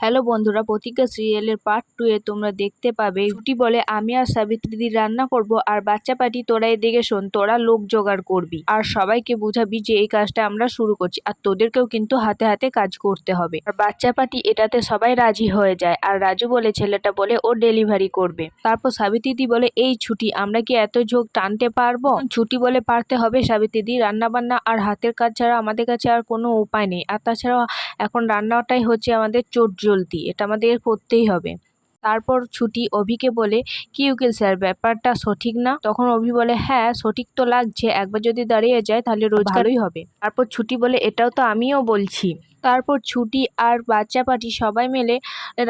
Hello বন্ধুরা, প্রতিজ্ঞা সিরিয়ালের পার্ট 2 এ তোমরা দেখতে পাবে ছুটি বলে আমি আর সাবিত্রী দি রান্না করব, আর বাচ্চা পাটি তোরা এদিকে শোন, তোরা লোক জোগাড় করবি আর সবাইকে বুঝাবি যে এই কাজটা আমরা শুরু করছি, আর তোদেরকেও কিন্তু হাতে হাতে কাজ করতে হবে। আর বাচ্চা পাটি এটাতে সবাই রাজি হয়ে যায়, আর রাজু বলে ছেলেটা বলে ও ডেলিভারি করবে। তারপর সাবিত্রী দি বলে এই ছুটি আমরা কি এত ঝোঁক টানতে পারবো? ছুটি বলে পারতে হবে সাবিত্রী দি, রান্না বান্না আর হাতের কাজ ছাড়া আমাদের কাছে আর কোনো উপায় নেই, আর তাছাড়া এখন রান্নাটাই হচ্ছে আমাদের চটজলদি, এটা আমাদের করতেই হবে। তারপর ছুটি অভিকে বলে কি উকিল স্যার, ব্যাপারটা সঠিক না? তখন অভি বলে হ্যাঁ সঠিক তো লাগছে, একবার যদি দাঁড়িয়ে যায় তাহলে রোজগারই হবে। তারপর ছুটি বলে এটাও তো আমিও বলছি। তারপর ছুটি আর বাচ্চা পাটি সবাই মিলে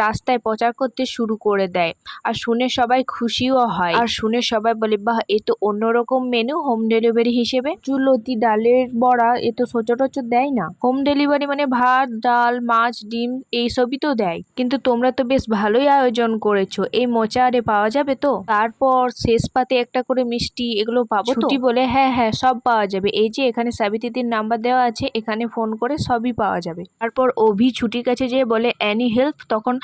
রাস্তায় প্রচার করতে শুরু করে দেয়, আর শুনে সবাই খুশিও হয়, আর শুনে সবাই বলে বাহ, এ তো অন্যরকম মেনু হোম ডেলিভারি হিসেবে। চুলতি ডালের বড়া এ তো সচরাচর দেয় না। হোম ডেলিভারি মানে ভাত ডাল মাছ ডিম এইসবই তো দেয়, কিন্তু তোমরা তো বেশ ভালোই আয়োজন করেছো, এই মোচা আরে পাওয়া যাবে তো? তারপর শেষ পাতে একটা করে মিষ্টি, এগুলো পাবো তো? ছুটি বলে হ্যাঁ হ্যাঁ সব পাওয়া যাবে, এই যে এখানে সাবিত্রীর নাম্বার দেওয়া আছে, এখানে ফোন করে সবই পাওয়া যাবে। তারপর অভি ছুটির কাছে যেয়ে বলে অ্যানি হেল্প। তখন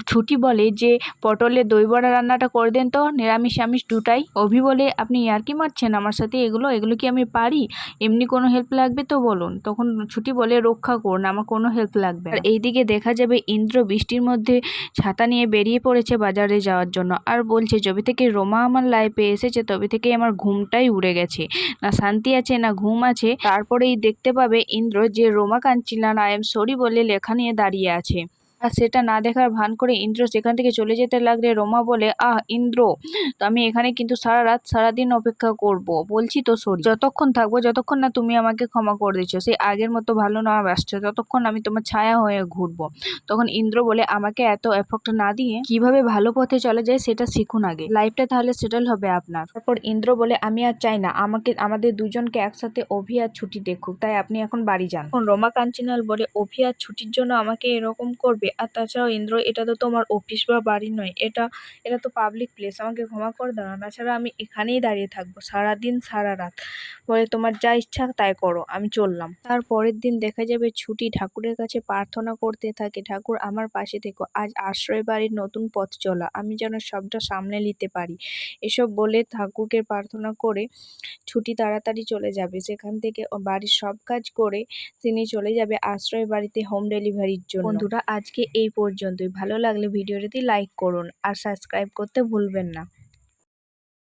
ছুটি বলে যে পটলের দই বড়া রান্নাটা করে দেন তো, নিরামিষ আমিষ দুটাই। অভি বলে আপনি ইয়ার্কি মারছেন আমার সাথে, এগুলো এগুলো কি আমি পারি? এমনি কোনো হেল্প লাগবে তো বলুন। তখন ছুটি বলে রক্ষা করুন, আমার কোনো হেল্প লাগবে না। আর এইদিকে দেখা যাবে ইন্দ্র বৃষ্টির মধ্যে ছাতা নিয়ে বেরিয়ে পড়েছে বাজারে যাওয়ার জন্য, আর বলছে যবে থেকে রোমা আমার লাইফে এসেছে তবে থেকেই আমার ঘুমটাই উড়ে গেছে, না শান্তি আছে না ঘুম আছে। তারপরেই দেখতে পাবে ইন্দ্র যে রোমা কাঁদছিল না আই এম সরি বলে লেখা নিয়ে দাঁড়িয়ে আছে, আর সেটা না দেখার ভান করে ইন্দ্র সেখান থেকে চলে যেতে লাগলে রোমা বলে আহ ইন্দ্র, তো আমি এখানে কিন্তু সারা রাত সারাদিন অপেক্ষা করব, বলছি তো সরি, যতক্ষণ থাকবো যতক্ষণ না তুমি আমাকে ক্ষমা করে দিচ্ছ, সেই আগের মতো ভালো না বাসছো ততক্ষণ আমি তোমার ছায়া হয়ে ঘুরবো। তখন ইন্দ্র বলে আমাকে এত এফেক্ট না দিয়ে কিভাবে ভালো পথে চলে যায় সেটা শিখুন আগে, লাইফটা তাহলে সেটেল হবে আপনার। তারপর ইন্দ্র বলে আমি আর চাই না আমাদের দুজনকে একসাথে অভি আর ছুটি দেখুক, তাই আপনি এখন বাড়ি যান। তখন রমা কাঞ্চিনাল বলে অভি আর ছুটির জন্য আমাকে এরকম করবে? আর তাছাড়াও ইন্দ্র এটা তো তোমার অফিস বা বাড়ি নয়, এটা এটা তো পাবলিক প্লেস, আমাকে ক্ষমা করে দাও না, তাছাড়া আমি এখানেই দাঁড়িয়ে থাকবো সারাদিন সারা রাত, বলে তোমার যা ইচ্ছা তাই করো, আমি চললাম। তার পরের দিন দেখা যাবে ছুটি ঠাকুরের কাছে প্রার্থনা করতে থাকে, ঠাকুর আমার পাশে থেকো, আজ আশ্রয় বাড়ির নতুন পথ চলা, আমি যেন সবটা সামনে নিতে পারি। এসব বলে ঠাকুরকে প্রার্থনা করে ছুটি তাড়াতাড়ি চলে যাবে সেখান থেকে, বাড়ির সব কাজ করে তিনি চলে যাবে আশ্রয় বাড়িতে হোম ডেলিভারির জন্য। বন্ধুরা আজকে এই পর্যন্তই, ভালো লাগলে ভিডিওটি লাইক করুন আর সাবস্ক্রাইব করতে ভুলবেন না।